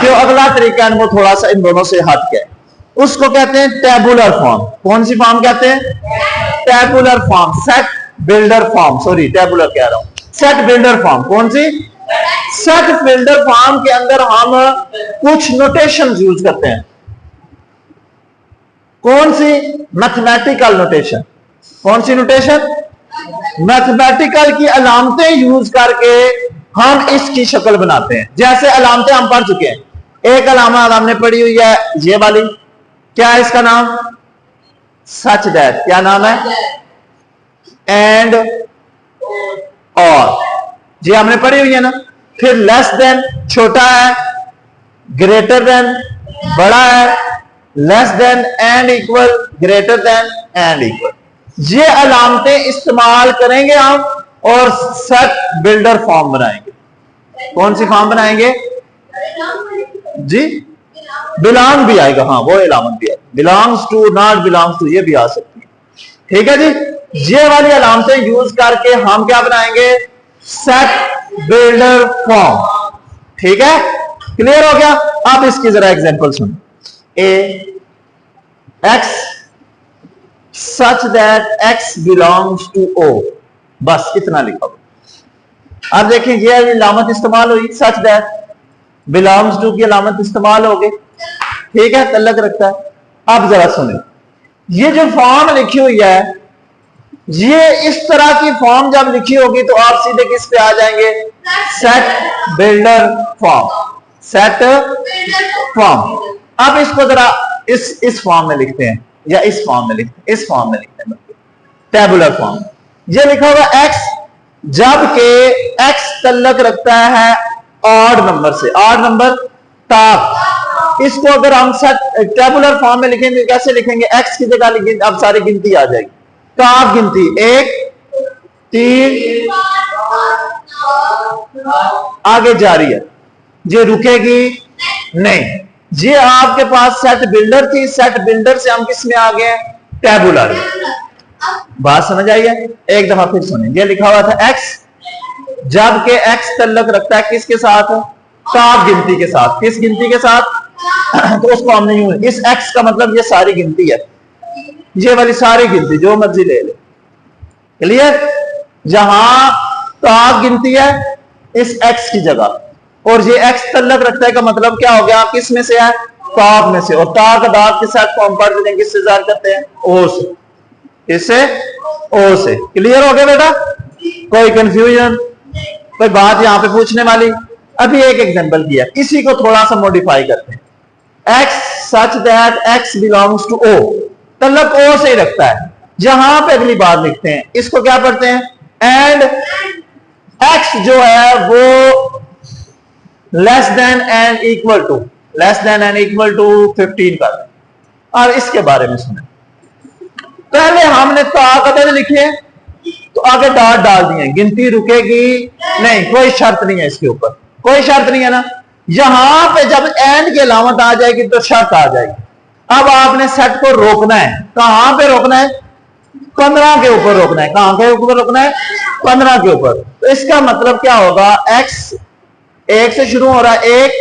जो अगला तरीका है वो थोड़ा सा इन दोनों से हट के, उसको कहते हैं टेबुलर फॉर्म। कौन सी फॉर्म कहते हैं? Tabular form, set builder form, sorry tabular कह रहा हूं, सेट बिल्डर फॉर्म। कौन सी? सेट बिल्डर फॉर्म के अंदर हम कुछ नोटेशन यूज करते हैं। कौन सी? Mathematical notation. कौन सी नोटेशन? मैथमेटिकल की अलामतें यूज करके हम इसकी शक्ल बनाते हैं। जैसे अलामतें हम पढ़ चुके हैं। एक अलामत हमने पढ़ी हुई है ये वाली, क्या है इसका नाम? Such that. क्या नाम है? एंड और, ये हमने पढ़ी हुई है ना। फिर लेस देन छोटा है, ग्रेटर देन बड़ा है, less than and equal, greater than and equal. ये अलामतें इस्तेमाल करेंगे हम और सेट बिल्डर फॉर्म बनाएंगे। कौन सी फॉर्म बनाएंगे जी? बिलोंग भी आएगा, हाँ वो अलामत भी आएगा, belongs to, not belongs to, ये भी आ सकती है। ठीक है जी। ये वाली अलामतें यूज करके हम क्या बनाएंगे? Set builder form. ठीक है, क्लियर हो गया? अब इसकी जरा एग्जांपल सुनो। A x such that x belongs to O, बस इतना लिखा हुआ। अब देखिए ये अलामत इस्तेमाल हुई, सच दैट, बिलोंग्स टू की अलामत इस्तेमाल हो गई। ठीक है, तल्लक रखता है। अब जरा सुने, ये जो फॉर्म लिखी हुई है, ये इस तरह की फॉर्म जब लिखी होगी तो आप सीधे किस पे आ जाएंगे? Set builder form, set form. अब इसको जरा इस फॉर्म में लिखते हैं, या इस फॉर्म में लिखते हैं, इस फॉर्म में लिखते हैं, टेबुलर फॉर्म। ये लिखा हुआ एक्स, जबकि एक्स तल्लक रखता है ऑड नंबर से, ऑड नंबर टॉप। इसको अगर हम सेट टेबुलर फॉर्म में लिखेंगे, कैसे लिखेंगे? एक्स की जगह लिखेंगे, अब सारी गिनती आ जाएगी। टॉप गिनती 1 3 आगे जारी है, ये रुकेगी नहीं। ये आपके पास सेट बिल्डर थी, सेट बिल्डर से हम किस में आ गए? टेबुलर। बात समझ आई है? एक दफा फिर सुने, ये लिखा हुआ था एक्स, जबकि एक्स तल्लक रखता है किसके साथ? टॉप गिनती के साथ। किस गिनती के साथ? तो उसको हमने यूं, इस एक्स का मतलब ये सारी गिनती है, ये वाली सारी गिनती जो मर्जी ले ले। क्लियर? जहां टॉप गिनती है इस एक्स की जगह, और ये एक्स तल्लक रखता है का मतलब क्या हो गया? किस में से है? टॉप में से। और टॉप का दाब के साथ फॉर्म पढ़ देते हैं, किससे जार करते हैं? ओ से। इससे ओ से। क्लियर हो गया बेटा? कोई कंफ्यूजन, कोई बात यहां पे पूछने वाली? अभी एक एग्जांपल किया, इसी को थोड़ा सा मॉडिफाई करते हैं। X such that x belongs to O, तल्लक ओ से ही रखता है। जहां पे अगली बात लिखते हैं, इसको क्या पढ़ते हैं? एंड एक्स जो है वो less than and equal to, less than and equal to 15 कर। और इसके बारे में सुने, पहले हमने ताकत लिखे तो आगे डॉट डाल दिए, गिनती रुकेगी नहीं, कोई शर्त नहीं है इसके ऊपर, कोई शर्त नहीं है ना। यहां पे जब एंड की अलामत आ जाएगी तो शर्त आ जाएगी। अब आपने सेट को रोकना है, कहां पे रोकना है? 15 के ऊपर रोकना है। कहां के ऊपर रोकना है? 15 के ऊपर। तो इसका मतलब क्या होगा? एक्स 1 से शुरू हो रहा है, 1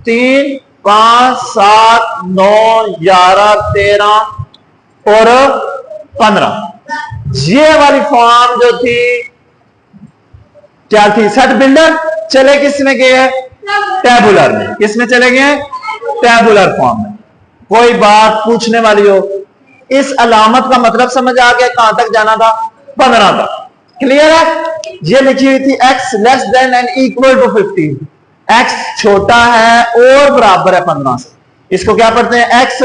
3 5 7 9 11 13 और 15। ये वाली फॉर्म जो थी क्या थी? Set builder. चले किस में गए? टेबुलर में। किस में चले गए? टेबुलर फॉर्म में। कोई बात पूछने वाली हो, इस अलामत का मतलब समझ आ गया? कहां तक जाना था? 15 तक। क्लियर है? ये लिखी हुई थी x less than and equal to 15। X छोटा है और बराबर है 15 से। इसको क्या पढ़ते हैं? एक्स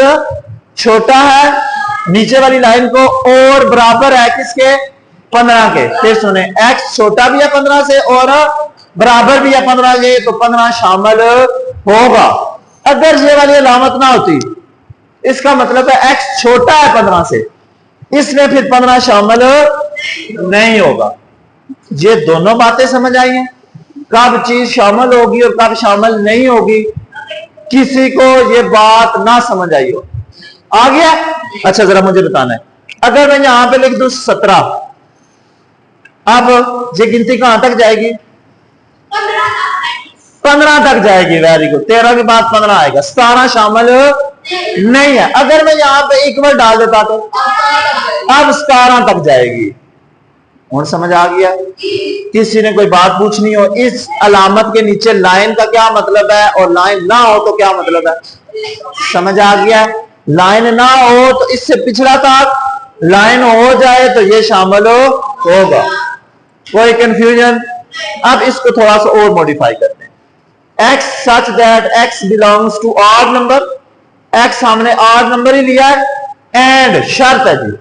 छोटा है, नीचे वाली लाइन को, और बराबर है किसके? 15 के। फिर सुने, एक्स छोटा भी है 15 से और बराबर भी है 15 के, तो 15 शामिल होगा। अगर ये वाली अलामत ना होती, इसका मतलब है एक्स छोटा है 15 से, इसमें फिर 15 शामिल नहीं होगा। ये दोनों बातें समझ आई हैं? कब चीज शामिल होगी और कब शामिल नहीं होगी, किसी को ये बात ना समझ आई हो। आ गया? अच्छा जरा मुझे बताना है, अगर मैं यहां पे लिख दूं 17, अब ये गिनती कहां तक जाएगी? 15 तक जाएगी। Very good. 13 के बाद 15 आएगा, 17 शामिल नहीं है। अगर मैं यहां पे इक्वल डाल देता तो अब 17 तक जाएगी। और समझ आ गया? किसी ने कोई बात पूछनी हो, इस अलामत के नीचे लाइन का क्या मतलब है और लाइन ना हो तो क्या मतलब है? समझ आ गया? लाइन ना हो तो इससे पिछड़ा तक, लाइन हो जाए तो ये शामिल होगा। कोई कंफ्यूजन? अब इसको थोड़ा सा और मॉडिफाई करते हैं। x such that x belongs to odd number, x हमने ऑड नंबर ही लिया है, एंड शर्त है जी,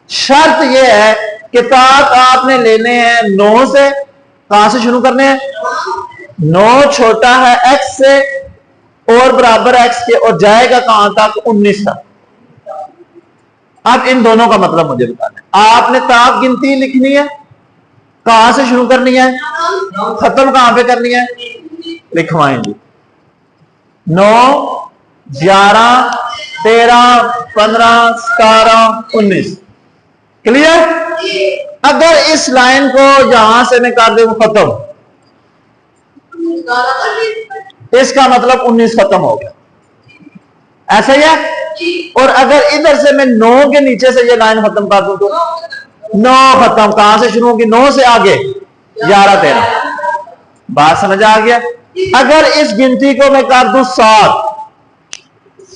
शर्त ये है कि ताक आपने लेने हैं 9 से। कहां से शुरू करने हैं? 9 छोटा है x से और बराबर x के, और जाएगा कहां तक? 19 तक। अब इन दोनों का मतलब मुझे बताना है। आपने ताक गिनती लिखनी है, कहां से शुरू करनी है, खत्म कहां पे करनी है? लिखवाएंगे 9, 11, 13, 15, 17, 19। क्लियर? अगर इस लाइन को यहां से मैं कर दूं खत्म, इसका मतलब 19 खत्म हो गया, ऐसा ही है। और अगर इधर से मैं 9 के नीचे से ये लाइन खत्म कर दूं तो 9 खत्म। कहां से शुरू होगी? 9 से आगे 11, 13। बात समझ आ गया? अगर इस गिनती को मैं कर दूं 7,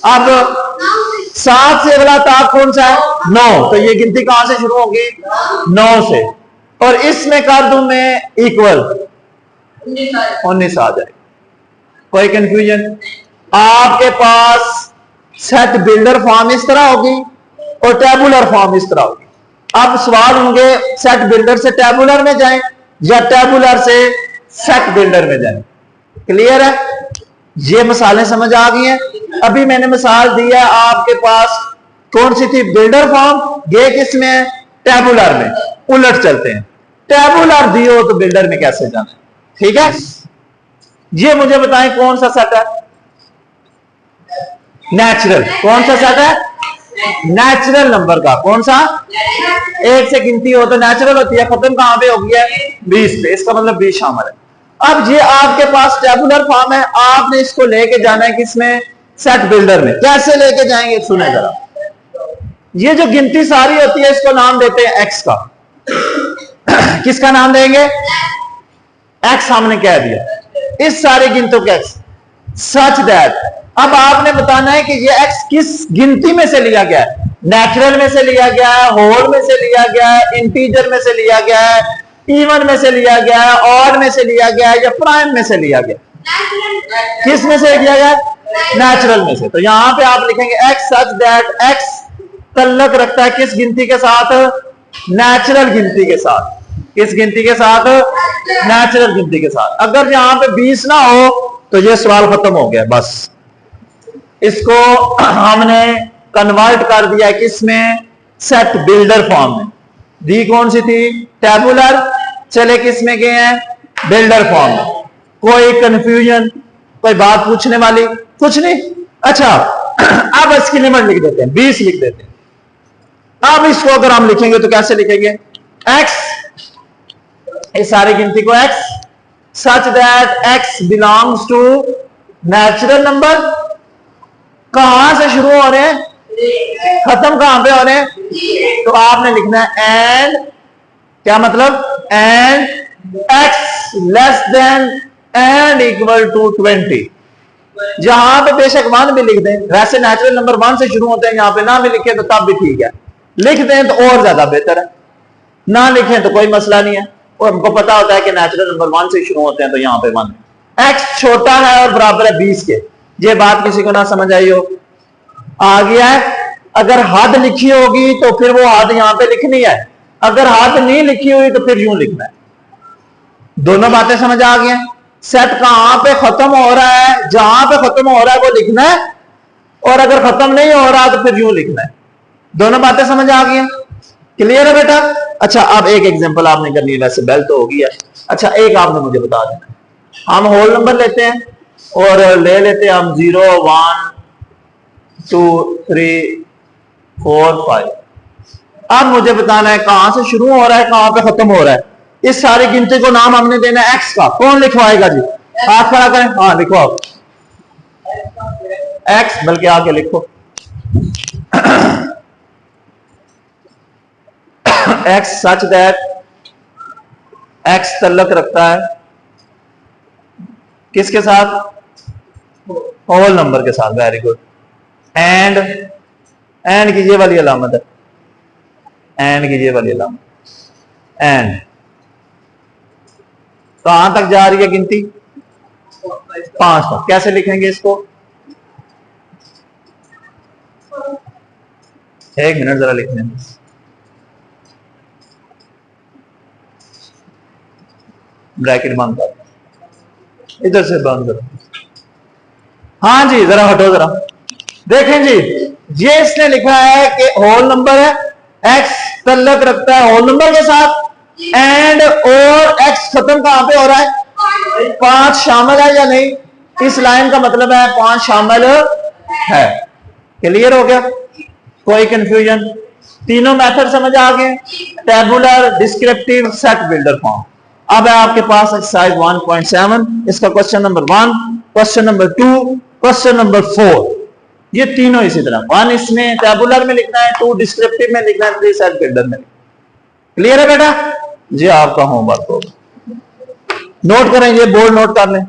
अब 7 से अगला ताक कौन सा है? 9। तो ये गिनती कहां से शुरू होगी? 9 से। और इसमें कर दूं मैं इक्वल, 19 आ जाएगा। कोई कंफ्यूजन? आपके पास सेट बिल्डर फॉर्म इस तरह होगी और टेबुलर फॉर्म इस तरह होगी। अब सवाल होंगे सेट बिल्डर से टेबुलर में जाएं या टेबुलर से सेट बिल्डर में जाएं। क्लियर है? ये मिसालें समझ आ गई हैं। अभी मैंने मिसाल दिया, आपके पास कौन सी थी? Builder form. ये किस में है? टेबुलर में। उलट चलते हैं, टेबुलर दी हो तो बिल्डर में कैसे जाना है? ठीक है? ये मुझे बताएं कौन सा सेट है? नेचुरल। कौन सा सेट है? नेचुरल नंबर का। कौन सा? 1 से गिनती हो तो नेचुरल होती है, खत्म कहां पे हो गया? 20 पे। इसका मतलब 20 शामिल है। अब ये आपके पास टेबुलर फॉर्म है, आपने इसको लेके जाना है किसमें? सेट बिल्डर में। कैसे लेके जाएंगे सुने जरा। ये जो गिनती सारी होती है इसको नाम देते हैं x का। किसका नाम देंगे? x हमने कह दिया, इस सारी गिनतों के x। सच दैट, अब आपने बताना है कि ये x किस गिनती में से लिया गया है। नेचुरल में से लिया गया है, होल में से लिया गया है, इंटीजर में से लिया गया है, इवन में से लिया गया है, ऑड में से लिया गया है, या प्राइम में से लिया गया? किस में से लिया गया? नेचुरल में से। तो यहां पे आप लिखेंगे x सच दैट x तल्लक रखता है किस गिनती के साथ? नेचुरल गिनती के साथ। किस गिनती के साथ? नेचुरल गिनती के साथ। अगर यहां पे 20 ना हो तो ये सवाल खत्म हो गया। बस इसको हमने कन्वर्ट कर दिया किसमें? सेट बिल्डर फॉर्म में। दी कौन सी थी? टेबुलर। चले किस में गए हैं? बिल्डर फॉर्म में। कोई कंफ्यूजन? कोई बात पूछने वाली? कुछ नहीं। अच्छा, अब इसकी लिमिट लिख देते हैं, 20 लिख देते हैं। अब इसको अगर हम लिखेंगे तो कैसे लिखेंगे? x, इस सारी गिनती को x such that x belongs to natural number. कहां से शुरू हो रहे हैं? खत्म कहां पे हो रहे हैं? तो आपने लिखना है एंड, क्या मतलब? And x less than and equal to 20। जहां पे बेशक 1 भी लिख दें, वैसे नेचुरल नंबर 1 से शुरू होते हैं, यहां पे ना भी लिखे तो तब भी ठीक है, लिख दें तो और ज्यादा बेहतर है, ना लिखें तो कोई मसला नहीं है। और हमको पता होता है कि नेचुरल नंबर 1 से शुरू होते हैं, तो यहां पे 1। x छोटा है और बराबर है 20 के। ये बात किसी को ना समझ आई हो? आ गया है? अगर हद लिखी होगी तो फिर वो हद यहां पे लिखनी है, अगर हद नहीं लिखी हुई तो फिर यूं लिखना है। दोनों बातें समझ आ गई हैं? सेट कहां पे खत्म हो रहा है, जहां पे खत्म हो रहा है वो लिखना है, और अगर खत्म नहीं हो रहा तो फिर यूं लिखना है। दोनों बातें समझ आ गई हैं? क्लियर है बेटा? अच्छा, अब एक एग्जांपल आपने करनी है, वैसे बेल तो होगी है। अच्छा, एक आपने मुझे बता देना। हम होल नंबर लेते हैं और ले लेते हैं हम 0 1 2 3 4 5। अब मुझे बताना है कहां से शुरू हो रहा है, कहां पे खत्म हो रहा है। इस सारी गिनती को नाम हमने देना है x का। कौन लिखवाएगा जी? हाथ खड़ा करें, हाँ लिखो आप एक्स, बल्कि आगे लिखो एक्स सच दैट, एक्स तल्लक रखता है किसके साथ? होल नंबर के साथ। Very good. एंड की ये वाली अलामत है, एंड की ये वाली अलामत, एंड कहां तक जा रही है गिनती? 5 तक। कैसे लिखेंगे इसको? एक मिनट जरा लिखने में, ब्रैकेट बंद कर, इधर से बंद करो। हाँ जी जरा हटो जरा, देखें जी ये इसने लिखा है कि होल नंबर है, एक्स तल्लक रखता है होल नंबर के साथ, एंड और एक्स खत्म कहां पे हो रहा है? 5 शामिल है या नहीं? इस लाइन का मतलब है 5 शामिल है। क्लियर हो गया? कोई कंफ्यूजन? तीनों मेथड समझ आ गए, tabular, descriptive, set builder form. अब है आपके पास एक्सरसाइज 1.7, इसका question number 1, question number 2, question number 4, ये तीनों इसी तरह, 1 इसमें टेबुलर में लिखना है, 2 डिस्क्रिप्टिव में लिखना है, 3 सेट बिल्डर में। क्लियर है बेटा? जी आपका होमवर्क होगा, नोट करें, ये बोर्ड नोट कर लें।